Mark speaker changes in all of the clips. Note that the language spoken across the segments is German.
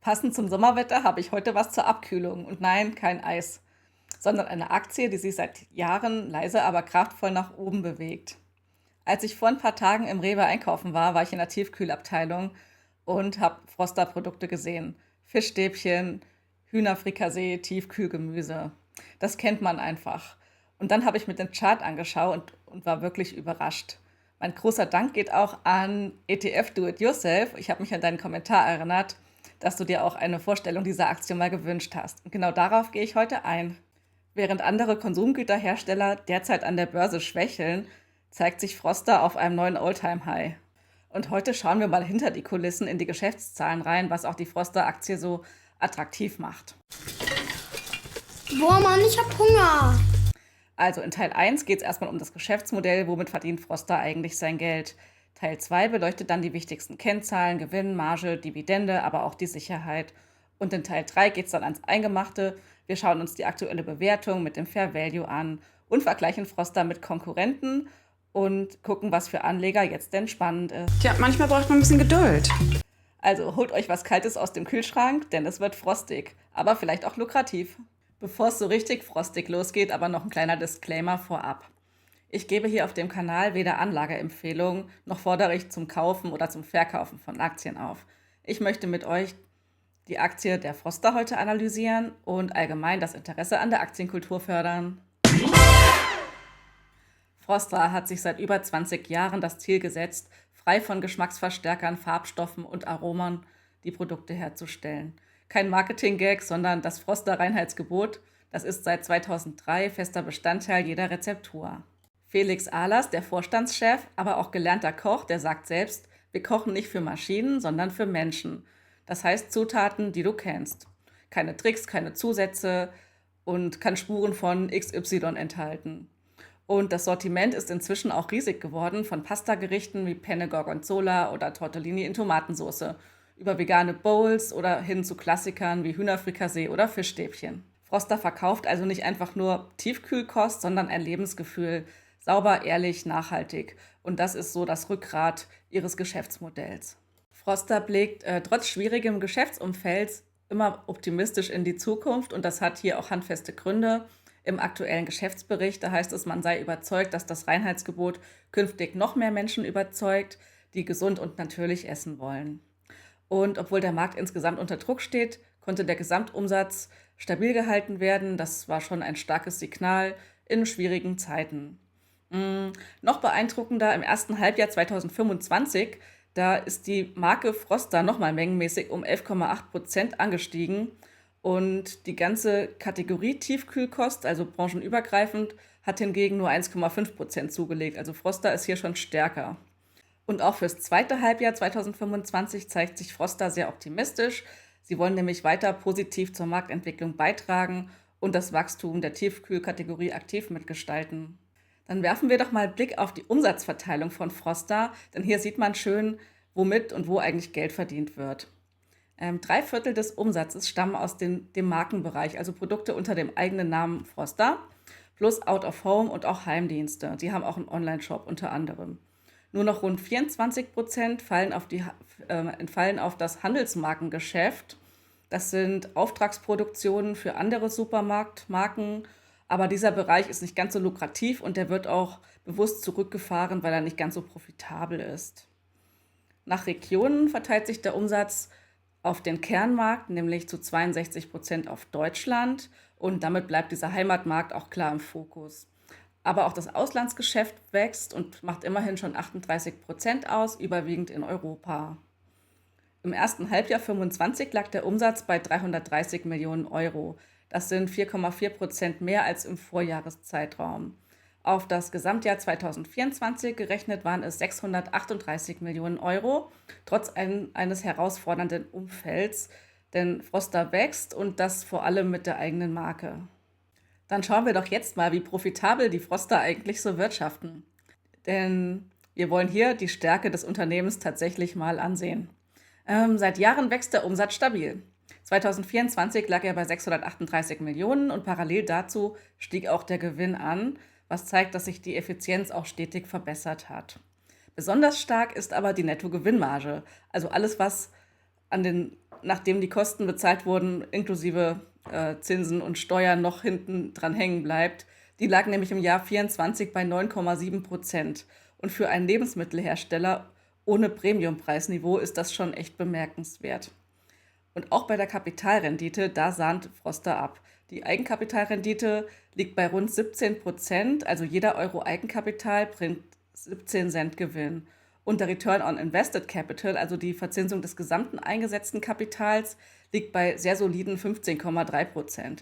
Speaker 1: Passend zum Sommerwetter habe ich heute was zur Abkühlung. Und nein, kein Eis, sondern eine Aktie, die sich seit Jahren leise, aber kraftvoll nach oben bewegt. Als ich vor ein paar Tagen im Rewe einkaufen war, war ich in der Tiefkühlabteilung und habe Froster-Produkte gesehen. Fischstäbchen, Hühnerfrikassee, Tiefkühlgemüse. Das kennt man einfach. Und dann habe ich mir den Chart angeschaut und war wirklich überrascht. Mein großer Dank geht auch an ETF Do It Yourself. Ich habe mich an deinen Kommentar erinnert, dass du dir auch eine Vorstellung dieser Aktie mal gewünscht hast. Und genau darauf gehe ich heute ein. Während andere Konsumgüterhersteller derzeit an der Börse schwächeln, zeigt sich Froster auf einem neuen All-Time-High. Und heute schauen wir mal hinter die Kulissen in die Geschäftszahlen rein, was auch die Froster-Aktie so attraktiv macht.
Speaker 2: Boah, Mann, ich hab Hunger.
Speaker 1: Also in Teil 1 geht es erstmal um das Geschäftsmodell, womit verdient Froster eigentlich sein Geld. Teil 2 beleuchtet dann die wichtigsten Kennzahlen, Gewinn, Marge, Dividende, aber auch die Sicherheit. Und in Teil 3 geht es dann ans Eingemachte. Wir schauen uns die aktuelle Bewertung mit dem Fair Value an und vergleichen Froster mit Konkurrenten und gucken, was für Anleger jetzt denn spannend ist.
Speaker 3: Tja, manchmal braucht man ein bisschen Geduld.
Speaker 1: Also holt euch was Kaltes aus dem Kühlschrank, denn es wird frostig, aber vielleicht auch lukrativ. Bevor es so richtig frostig losgeht, aber noch ein kleiner Disclaimer vorab. Ich gebe hier auf dem Kanal weder Anlageempfehlungen, noch fordere ich zum Kaufen oder zum Verkaufen von Aktien auf. Ich möchte mit euch die Aktie der Froster heute analysieren und allgemein das Interesse an der Aktienkultur fördern. Froster hat sich seit über 20 Jahren das Ziel gesetzt, frei von Geschmacksverstärkern, Farbstoffen und Aromen die Produkte herzustellen. Kein Marketing-Gag, sondern das Froster-Reinheitsgebot, das ist seit 2003 fester Bestandteil jeder Rezeptur. Felix Ahlers, der Vorstandschef, aber auch gelernter Koch, der sagt selbst, wir kochen nicht für Maschinen, sondern für Menschen. Das heißt Zutaten, die du kennst. Keine Tricks, keine Zusätze und kann Spuren von XY enthalten. Und das Sortiment ist inzwischen auch riesig geworden, von Pastagerichten wie Penne Gorgonzola oder Tortellini in Tomatensauce, über vegane Bowls oder hin zu Klassikern wie Hühnerfrikassee oder Fischstäbchen. Froster verkauft also nicht einfach nur Tiefkühlkost, sondern ein Lebensgefühl, sauber, ehrlich, nachhaltig. Und das ist so das Rückgrat ihres Geschäftsmodells. Froster blickt trotz schwierigem Geschäftsumfelds immer optimistisch in die Zukunft und das hat hier auch handfeste Gründe. Im aktuellen Geschäftsbericht, da heißt es, man sei überzeugt, dass das Reinheitsgebot künftig noch mehr Menschen überzeugt, die gesund und natürlich essen wollen. Und obwohl der Markt insgesamt unter Druck steht, konnte der Gesamtumsatz stabil gehalten werden. Das war schon ein starkes Signal in schwierigen Zeiten. Noch beeindruckender im ersten Halbjahr 2025, da ist die Marke Froster nochmal mengenmäßig um 11,8% angestiegen. Und die ganze Kategorie Tiefkühlkost, also branchenübergreifend, hat hingegen nur 1,5% zugelegt. Also Froster ist hier schon stärker. Und auch fürs zweite Halbjahr 2025 zeigt sich Froster sehr optimistisch. Sie wollen nämlich weiter positiv zur Marktentwicklung beitragen und das Wachstum der Tiefkühlkategorie aktiv mitgestalten. Dann werfen wir doch mal einen Blick auf die Umsatzverteilung von Froster, denn hier sieht man schön, womit und wo eigentlich Geld verdient wird. 3/4 des Umsatzes stammen aus dem Markenbereich, also Produkte unter dem eigenen Namen Froster, plus Out of Home und auch Heimdienste. Die haben auch einen Online-Shop unter anderem. Nur noch rund 24% entfallen auf das Handelsmarkengeschäft. Das sind Auftragsproduktionen für andere Supermarktmarken, aber dieser Bereich ist nicht ganz so lukrativ und der wird auch bewusst zurückgefahren, weil er nicht ganz so profitabel ist. Nach Regionen verteilt sich der Umsatz auf den Kernmarkt, nämlich zu 62% auf Deutschland und damit bleibt dieser Heimatmarkt auch klar im Fokus. Aber auch das Auslandsgeschäft wächst und macht immerhin schon 38% aus, überwiegend in Europa. Im ersten Halbjahr 2025 lag der Umsatz bei 330 Millionen Euro. Das sind 4,4% mehr als im Vorjahreszeitraum. Auf das Gesamtjahr 2024 gerechnet waren es 638 Millionen Euro, trotz eines herausfordernden Umfelds, denn Froster wächst und das vor allem mit der eigenen Marke. Dann schauen wir doch jetzt mal, wie profitabel die Froster eigentlich so wirtschaften. Denn wir wollen hier die Stärke des Unternehmens tatsächlich mal ansehen. Seit Jahren wächst der Umsatz stabil. 2024 lag er bei 638 Millionen und parallel dazu stieg auch der Gewinn an, was zeigt, dass sich die Effizienz auch stetig verbessert hat. Besonders stark ist aber die Nettogewinnmarge, also alles, was an den nachdem die Kosten bezahlt wurden, inklusive Zinsen und Steuern noch hinten dran hängen bleibt. Die lag nämlich im Jahr 2024 bei 9,7%. Und für einen Lebensmittelhersteller ohne Premiumpreisniveau ist das schon echt bemerkenswert. Und auch bei der Kapitalrendite, da sahnt Froster ab. Die Eigenkapitalrendite liegt bei rund 17%, also jeder Euro Eigenkapital bringt 17 Cent Gewinn. Und der Return on Invested Capital, also die Verzinsung des gesamten eingesetzten Kapitals, liegt bei sehr soliden 15,3%.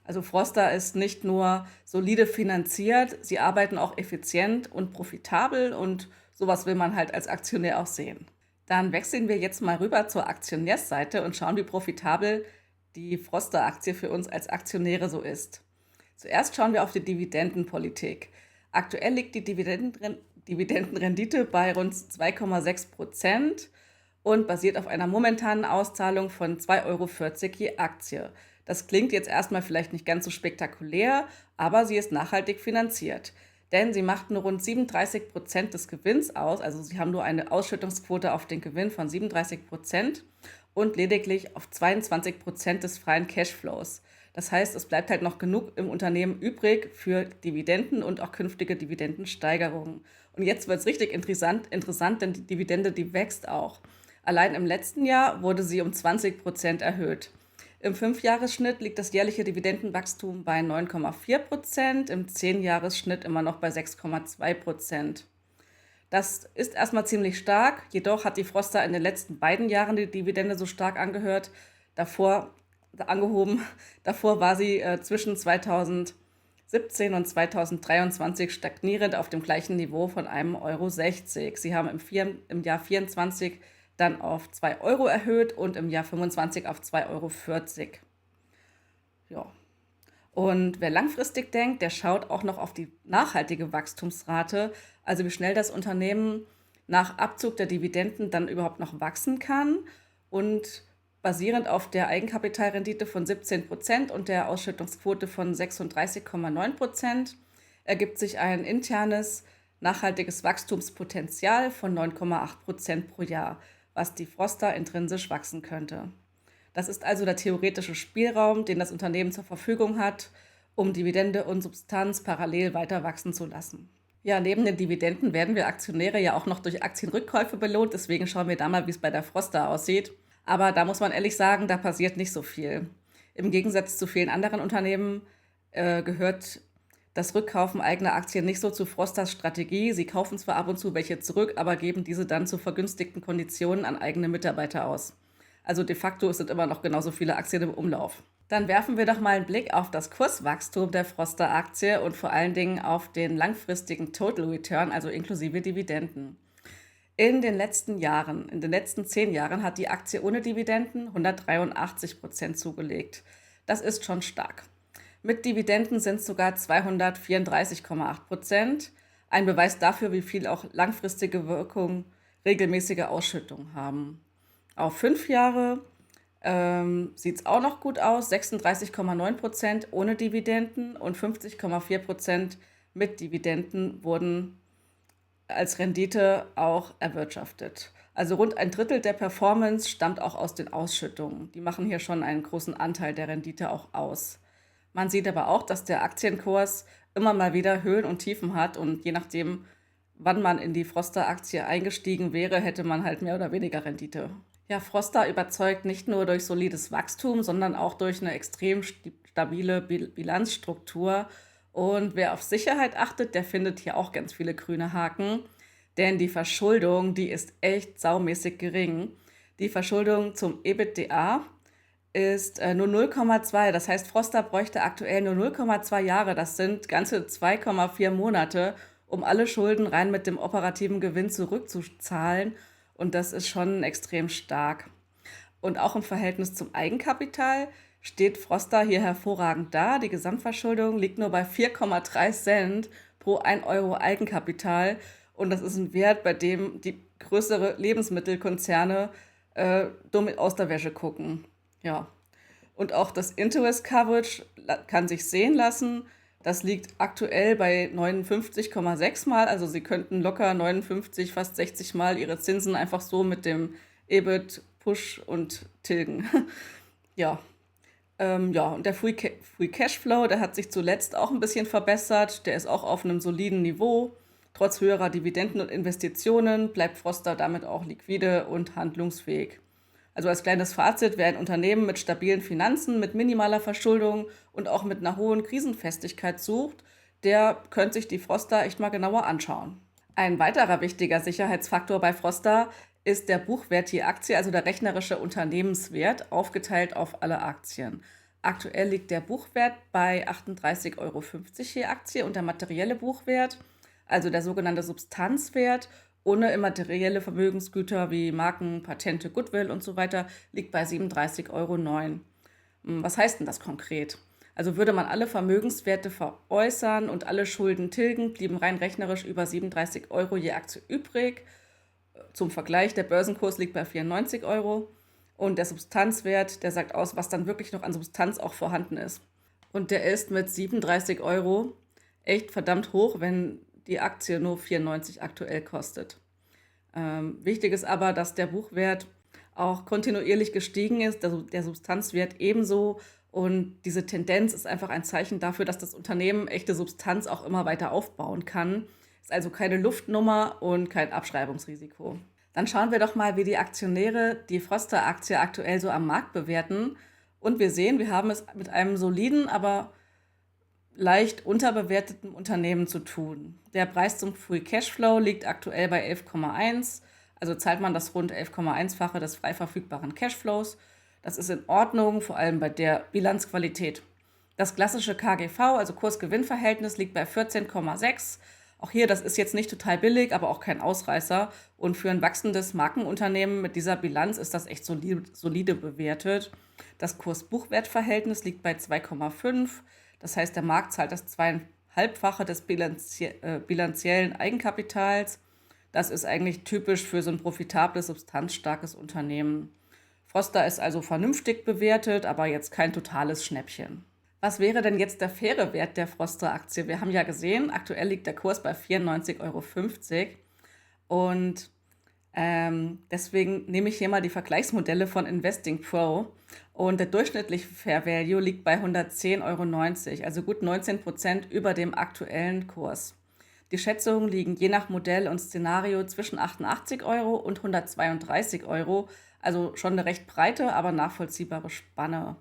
Speaker 1: Also Froster ist nicht nur solide finanziert, sie arbeiten auch effizient und profitabel und sowas will man halt als Aktionär auch sehen. Dann wechseln wir jetzt mal rüber zur Aktionärsseite und schauen, wie profitabel die Froster-Aktie für uns als Aktionäre so ist. Zuerst schauen wir auf die Dividendenpolitik. Aktuell liegt die Dividendenrendite bei rund 2,6% und basiert auf einer momentanen Auszahlung von 2,40 € je Aktie. Das klingt jetzt erstmal vielleicht nicht ganz so spektakulär, aber sie ist nachhaltig finanziert. Denn sie macht nur rund 37% des Gewinns aus, also sie haben nur eine Ausschüttungsquote auf den Gewinn von 37% und lediglich auf 22% des freien Cashflows. Das heißt, es bleibt halt noch genug im Unternehmen übrig für Dividenden und auch künftige Dividendensteigerungen. Und jetzt wird es richtig interessant, denn die Dividende, die wächst auch. Allein im letzten Jahr wurde sie um 20% erhöht. Im 5-Jahres-Schnitt liegt das jährliche Dividendenwachstum bei 9,4%, im 10-Jahres-Schnitt immer noch bei 6,2%. Das ist erstmal ziemlich stark, jedoch hat die Froster in den letzten beiden Jahren die Dividende so stark angehoben. Davor war sie zwischen 2017 und 2023 stagnierend auf dem gleichen Niveau von 1,60 €. Sie haben im Jahr 2024 dann auf 2 € erhöht und im Jahr 25 auf 2,40 €. Ja. Und wer langfristig denkt, der schaut auch noch auf die nachhaltige Wachstumsrate, also wie schnell das Unternehmen nach Abzug der Dividenden dann überhaupt noch wachsen kann. Und basierend auf der Eigenkapitalrendite von 17% und der Ausschüttungsquote von 36,9% ergibt sich ein internes nachhaltiges Wachstumspotenzial von 9,8% pro Jahr, was die Froster intrinsisch wachsen könnte. Das ist also der theoretische Spielraum, den das Unternehmen zur Verfügung hat, um Dividende und Substanz parallel weiter wachsen zu lassen. Ja, neben den Dividenden werden wir Aktionäre ja auch noch durch Aktienrückkäufe belohnt, deswegen schauen wir da mal, wie es bei der Froster aussieht. Aber da muss man ehrlich sagen, da passiert nicht so viel. Im Gegensatz zu vielen anderen Unternehmen gehört das Rückkaufen eigener Aktien nicht so zu Frosters Strategie. Sie kaufen zwar ab und zu welche zurück, aber geben diese dann zu vergünstigten Konditionen an eigene Mitarbeiter aus. Also de facto sind immer noch genauso viele Aktien im Umlauf. Dann werfen wir doch mal einen Blick auf das Kurswachstum der Froster-Aktie und vor allen Dingen auf den langfristigen Total Return, also inklusive Dividenden. In den letzten 10 Jahren hat die Aktie ohne Dividenden 183% zugelegt. Das ist schon stark. Mit Dividenden sind es sogar 234,8%. Ein Beweis dafür, wie viel auch langfristige Wirkung regelmäßige Ausschüttungen haben. Auf 5 Jahre sieht es auch noch gut aus, 36,9% ohne Dividenden und 50,4% mit Dividenden wurden als Rendite auch erwirtschaftet. Also rund ein Drittel der Performance stammt auch aus den Ausschüttungen. Die machen hier schon einen großen Anteil der Rendite auch aus. Man sieht aber auch, dass der Aktienkurs immer mal wieder Höhen und Tiefen hat und je nachdem, wann man in die Froster-Aktie eingestiegen wäre, hätte man halt mehr oder weniger Rendite. Ja, Froster überzeugt nicht nur durch solides Wachstum, sondern auch durch eine extrem stabile Bilanzstruktur. Und wer auf Sicherheit achtet, der findet hier auch ganz viele grüne Haken. Denn die Verschuldung, die ist echt saumäßig gering. Die Verschuldung zum EBITDA ist nur 0,2. Das heißt, Froster bräuchte aktuell nur 0,2 Jahre. Das sind ganze 2,4 Monate, um alle Schulden rein mit dem operativen Gewinn zurückzuzahlen. Und das ist schon extrem stark. Und auch im Verhältnis zum Eigenkapital steht Froster hier hervorragend da. Die Gesamtverschuldung liegt nur bei 4,3 Cent pro 1 € Eigenkapital. Und das ist ein Wert, bei dem die größere Lebensmittelkonzerne dumm aus der Wäsche gucken. Ja. Und auch das Interest Coverage kann sich sehen lassen. Das liegt aktuell bei 59,6 Mal. Also Sie könnten locker 59, fast 60 Mal Ihre Zinsen einfach so mit dem EBIT Push und tilgen. Ja, ja, und der Free Cashflow, der hat sich zuletzt auch ein bisschen verbessert. Der ist auch auf einem soliden Niveau. Trotz höherer Dividenden und Investitionen bleibt Froster damit auch liquide und handlungsfähig. Also als kleines Fazit, wer ein Unternehmen mit stabilen Finanzen, mit minimaler Verschuldung und auch mit einer hohen Krisenfestigkeit sucht, der könnte sich die Froster echt mal genauer anschauen. Ein weiterer wichtiger Sicherheitsfaktor bei Froster ist der Buchwert je Aktie, also der rechnerische Unternehmenswert, aufgeteilt auf alle Aktien. Aktuell liegt der Buchwert bei 38,50 € je Aktie und der materielle Buchwert, also der sogenannte Substanzwert, ohne immaterielle Vermögensgüter wie Marken, Patente, Goodwill und so weiter, liegt bei 37,09 €. Was heißt denn das konkret? Also würde man alle Vermögenswerte veräußern und alle Schulden tilgen, blieben rein rechnerisch über 37 € je Aktie übrig. Zum Vergleich, der Börsenkurs liegt bei 94 € und der Substanzwert, der sagt aus, was dann wirklich noch an Substanz auch vorhanden ist. Und der ist mit 37 € echt verdammt hoch, wenn die Aktie nur 94 aktuell kostet. Wichtig ist aber, dass der Buchwert auch kontinuierlich gestiegen ist, also der Substanzwert ebenso. Und diese Tendenz ist einfach ein Zeichen dafür, dass das Unternehmen echte Substanz auch immer weiter aufbauen kann. Ist also keine Luftnummer und kein Abschreibungsrisiko. Dann schauen wir doch mal, wie die Aktionäre die Froster-Aktie aktuell so am Markt bewerten. Und wir sehen, wir haben es mit einem soliden, aber leicht unterbewerteten Unternehmen zu tun. Der Preis zum Free Cashflow liegt aktuell bei 11,1, also zahlt man das rund 11,1-fache des frei verfügbaren Cashflows. Das ist in Ordnung, vor allem bei der Bilanzqualität. Das klassische KGV, also Kurs-Gewinn-Verhältnis, liegt bei 14,6. Auch hier, das ist jetzt nicht total billig, aber auch kein Ausreißer. Und für ein wachsendes Markenunternehmen mit dieser Bilanz ist das echt solide bewertet. Das Kurs-Buchwert-Verhältnis liegt bei 2,5. Das heißt, der Markt zahlt das 2,5-fache des bilanziellen Eigenkapitals. Das ist eigentlich typisch für so ein profitables, substanzstarkes Unternehmen. Froster ist also vernünftig bewertet, aber jetzt kein totales Schnäppchen. Was wäre denn jetzt der faire Wert der Froster-Aktie? Wir haben ja gesehen, aktuell liegt der Kurs bei 94,50 € und deswegen nehme ich hier mal die Vergleichsmodelle von Investing Pro und der durchschnittliche Fair Value liegt bei 110,90 €, also gut 19% über dem aktuellen Kurs. Die Schätzungen liegen je nach Modell und Szenario zwischen 88 € und 132 €, also schon eine recht breite, aber nachvollziehbare Spanne.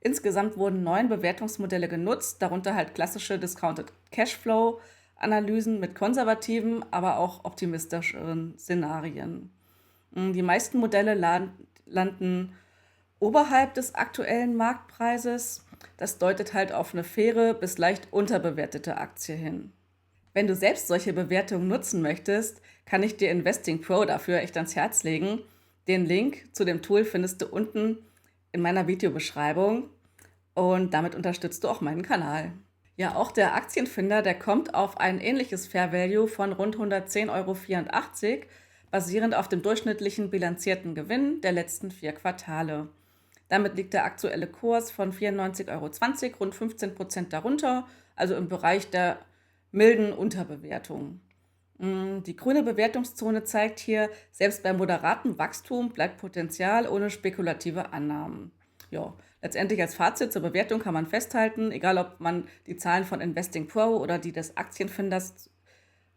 Speaker 1: Insgesamt wurden 9 Bewertungsmodelle genutzt, darunter halt klassische Discounted Cashflow-Analysen mit konservativen, aber auch optimistischeren Szenarien. Die meisten Modelle landen oberhalb des aktuellen Marktpreises. Das deutet halt auf eine faire bis leicht unterbewertete Aktie hin. Wenn du selbst solche Bewertungen nutzen möchtest, kann ich dir Investing Pro dafür echt ans Herz legen. Den Link zu dem Tool findest du unten in meiner Videobeschreibung und damit unterstützt du auch meinen Kanal. Ja, auch der Aktienfinder, der kommt auf ein ähnliches Fair Value von rund 110,84 €, basierend auf dem durchschnittlichen bilanzierten Gewinn der letzten 4 Quartale. Damit liegt der aktuelle Kurs von 94,20 € rund 15% darunter, also im Bereich der milden Unterbewertung. Die grüne Bewertungszone zeigt hier, selbst bei moderatem Wachstum bleibt Potenzial ohne spekulative Annahmen. Ja, letztendlich als Fazit zur Bewertung kann man festhalten, egal ob man die Zahlen von Investing Pro oder die des Aktienfinders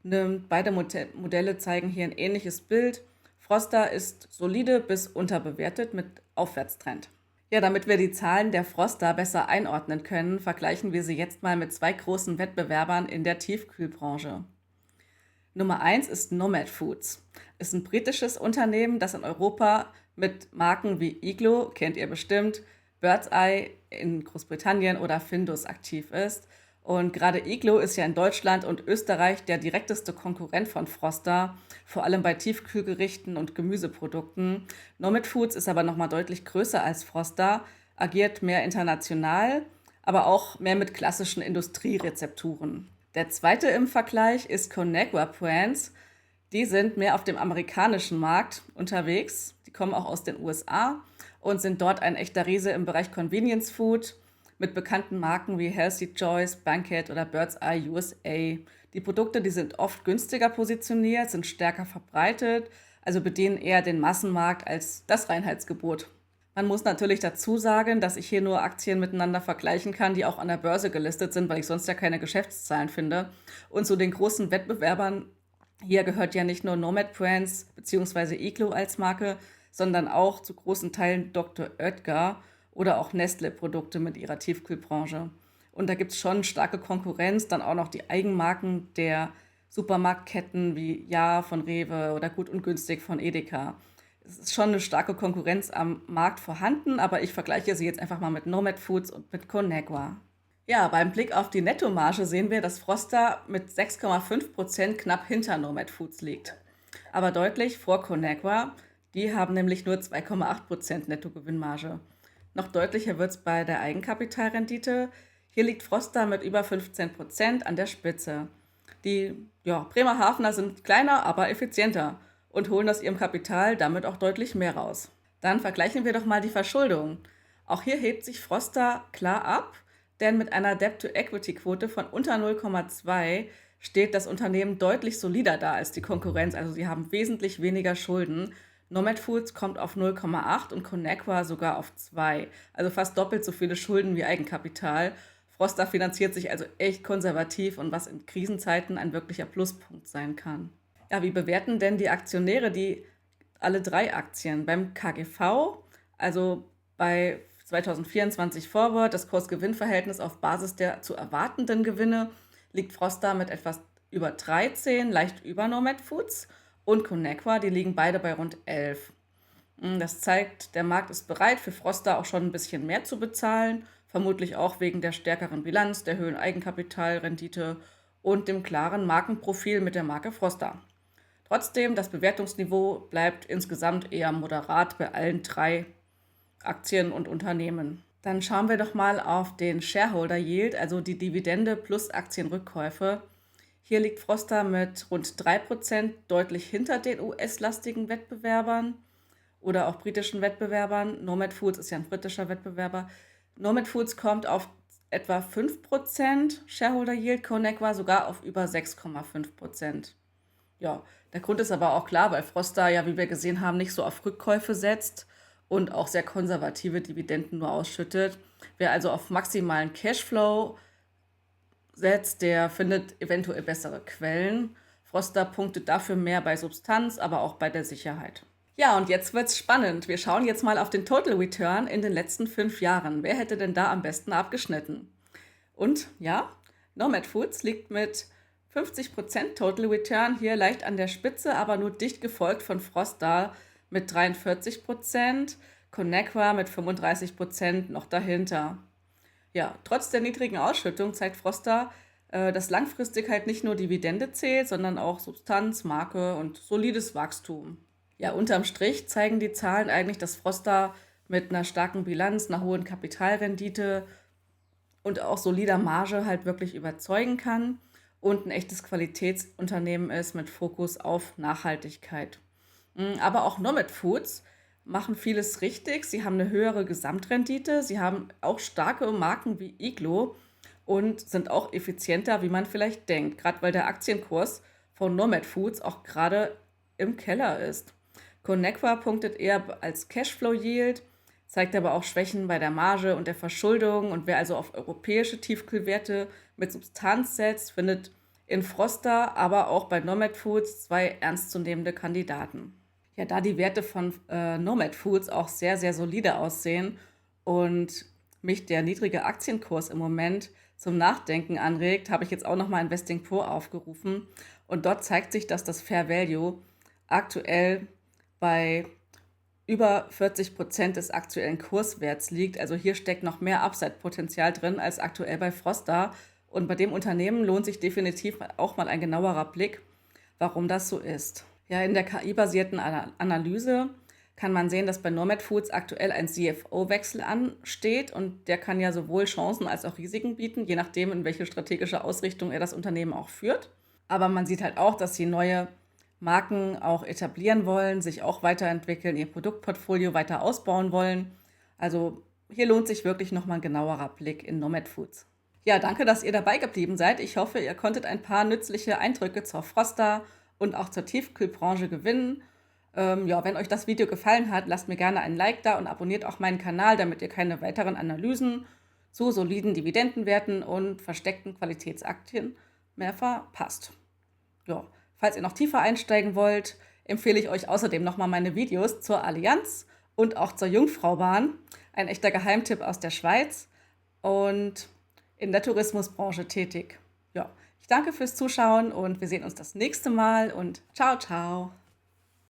Speaker 1: nimmt, beide Modelle zeigen hier ein ähnliches Bild. Froster ist solide bis unterbewertet mit Aufwärtstrend. Ja, damit wir die Zahlen der Froster besser einordnen können, vergleichen wir sie jetzt mal mit 2 großen Wettbewerbern in der Tiefkühlbranche. Nummer 1 ist Nomad Foods. Ist ein britisches Unternehmen, das in Europa mit Marken wie Iglo, kennt ihr bestimmt, Birds Eye in Großbritannien oder Findus aktiv ist. Und gerade Iglo ist ja in Deutschland und Österreich der direkteste Konkurrent von Froster, vor allem bei Tiefkühlgerichten und Gemüseprodukten. Nomad Foods ist aber nochmal deutlich größer als Froster, agiert mehr international, aber auch mehr mit klassischen Industrierezepturen. Der zweite im Vergleich ist Conagra Brands. Die sind mehr auf dem amerikanischen Markt unterwegs. Die kommen auch aus den USA und sind dort ein echter Riese im Bereich Convenience Food mit bekannten Marken wie Healthy Choice, Banquet oder Birds Eye USA. Die Produkte, die sind oft günstiger positioniert, sind stärker verbreitet, also bedienen eher den Massenmarkt als das Reinheitsgebot. Man muss natürlich dazu sagen, dass ich hier nur Aktien miteinander vergleichen kann, die auch an der Börse gelistet sind, weil ich sonst ja keine Geschäftszahlen finde. Und zu den großen Wettbewerbern hier gehört ja nicht nur Nomad Brands bzw. Iglo als Marke, sondern auch zu großen Teilen Dr. Oetker oder auch Nestlé-Produkte mit ihrer Tiefkühlbranche. Und da gibt es schon starke Konkurrenz, dann auch noch die Eigenmarken der Supermarktketten wie Ja von Rewe oder Gut und Günstig von Edeka. Es ist schon eine starke Konkurrenz am Markt vorhanden, aber ich vergleiche sie jetzt einfach mal mit Nomad Foods und mit Conagua. Ja, beim Blick auf die Nettomarge sehen wir, dass Froster mit 6,5% knapp hinter Nomad Foods liegt. Aber deutlich vor Conagua, die haben nämlich nur 2,8% Nettogewinnmarge. Noch deutlicher wird es bei der Eigenkapitalrendite. Hier liegt Froster mit über 15% an der Spitze. Die Bremerhavener sind kleiner, aber effizienter und holen aus ihrem Kapital damit auch deutlich mehr raus. Dann vergleichen wir doch mal die Verschuldung. Auch hier hebt sich Froster klar ab, denn mit einer Debt-to-Equity-Quote von unter 0,2 steht das Unternehmen deutlich solider da als die Konkurrenz. Also sie haben wesentlich weniger Schulden. Nomad Foods kommt auf 0,8 und Conagua sogar auf 2. Also fast doppelt so viele Schulden wie Eigenkapital. Froster finanziert sich also echt konservativ und was in Krisenzeiten ein wirklicher Pluspunkt sein kann. Ja, wie bewerten denn die Aktionäre alle drei Aktien? Beim KGV, also bei 2024 Forward, das Kurs-Gewinn-Verhältnis auf Basis der zu erwartenden Gewinne, liegt Froster mit etwas über 13, leicht über Nomad Foods und Conagua, die liegen beide bei rund 11. Das zeigt, der Markt ist bereit, für Froster auch schon ein bisschen mehr zu bezahlen, vermutlich auch wegen der stärkeren Bilanz, der höheren Eigenkapitalrendite und dem klaren Markenprofil mit der Marke Froster. Trotzdem, das Bewertungsniveau bleibt insgesamt eher moderat bei allen drei Aktien und Unternehmen. Dann schauen wir doch mal auf den Shareholder Yield, also die Dividende plus Aktienrückkäufe. Hier liegt Froster mit rund 3% deutlich hinter den US-lastigen Wettbewerbern oder auch britischen Wettbewerbern. Nomad Foods ist ja ein britischer Wettbewerber. Nomad Foods kommt auf etwa 5% Shareholder Yield, Conagua sogar auf über 6,5%. Ja, der Grund ist aber auch klar, weil Froster ja, wie wir gesehen haben, nicht so auf Rückkäufe setzt und auch sehr konservative Dividenden nur ausschüttet. Wer also auf maximalen Cashflow setzt, der findet eventuell bessere Quellen. Froster punktet dafür mehr bei Substanz, aber auch bei der Sicherheit. Ja, und jetzt wird's spannend. Wir schauen jetzt mal auf den Total Return in den letzten 5 Jahren. Wer hätte denn da am besten abgeschnitten? Und ja, Nomad Foods liegt mit 50% Total Return hier leicht an der Spitze, aber nur dicht gefolgt von Froster mit 43%, Conagua mit 35% noch dahinter. Ja, trotz der niedrigen Ausschüttung zeigt Froster, dass langfristig halt nicht nur Dividende zählt, sondern auch Substanz, Marke und solides Wachstum. Ja, unterm Strich zeigen die Zahlen eigentlich, dass Froster mit einer starken Bilanz, einer hohen Kapitalrendite und auch solider Marge halt wirklich überzeugen kann und ein echtes Qualitätsunternehmen ist mit Fokus auf Nachhaltigkeit. Aber auch Nomad Foods machen vieles richtig. Sie haben eine höhere Gesamtrendite, sie haben auch starke Marken wie Iglo und sind auch effizienter, wie man vielleicht denkt, gerade weil der Aktienkurs von Nomad Foods auch gerade im Keller ist. Conagua punktet eher als Cashflow Yield, zeigt aber auch Schwächen bei der Marge und der Verschuldung. Und wer also auf europäische Tiefkühlwerte mit Substanz setzt, findet in Froster, aber auch bei Nomad Foods 2 ernstzunehmende Kandidaten. Ja, da die Werte von Nomad Foods auch sehr, sehr solide aussehen und mich der niedrige Aktienkurs im Moment zum Nachdenken anregt, habe ich jetzt auch nochmal Investing Pro aufgerufen. Und dort zeigt sich, dass das Fair Value aktuell bei über 40% des aktuellen Kurswerts liegt. Also hier steckt noch mehr Upside-Potenzial drin als aktuell bei Froster. Und bei dem Unternehmen lohnt sich definitiv auch mal ein genauerer Blick, warum das so ist. Ja, in der KI-basierten Analyse kann man sehen, dass bei Nomad Foods aktuell ein CFO-Wechsel ansteht und der kann ja sowohl Chancen als auch Risiken bieten, je nachdem, in welche strategische Ausrichtung er das Unternehmen auch führt. Aber man sieht halt auch, dass sie neue Marken auch etablieren wollen, sich auch weiterentwickeln, ihr Produktportfolio weiter ausbauen wollen. Also hier lohnt sich wirklich nochmal ein genauerer Blick in Nomad Foods. Ja, danke, dass ihr dabei geblieben seid. Ich hoffe, ihr konntet ein paar nützliche Eindrücke zur Froster und auch zur Tiefkühlbranche gewinnen. Ja, wenn euch das Video gefallen hat, lasst mir gerne ein Like da und abonniert auch meinen Kanal, damit ihr keine weiteren Analysen zu soliden Dividendenwerten und versteckten Qualitätsaktien mehr verpasst. Ja, falls ihr noch tiefer einsteigen wollt, empfehle ich euch außerdem nochmal meine Videos zur Allianz und auch zur Jungfraubahn, ein echter Geheimtipp aus der Schweiz und in der Tourismusbranche tätig. Ja, ich danke fürs Zuschauen und wir sehen uns das nächste Mal und ciao, ciao.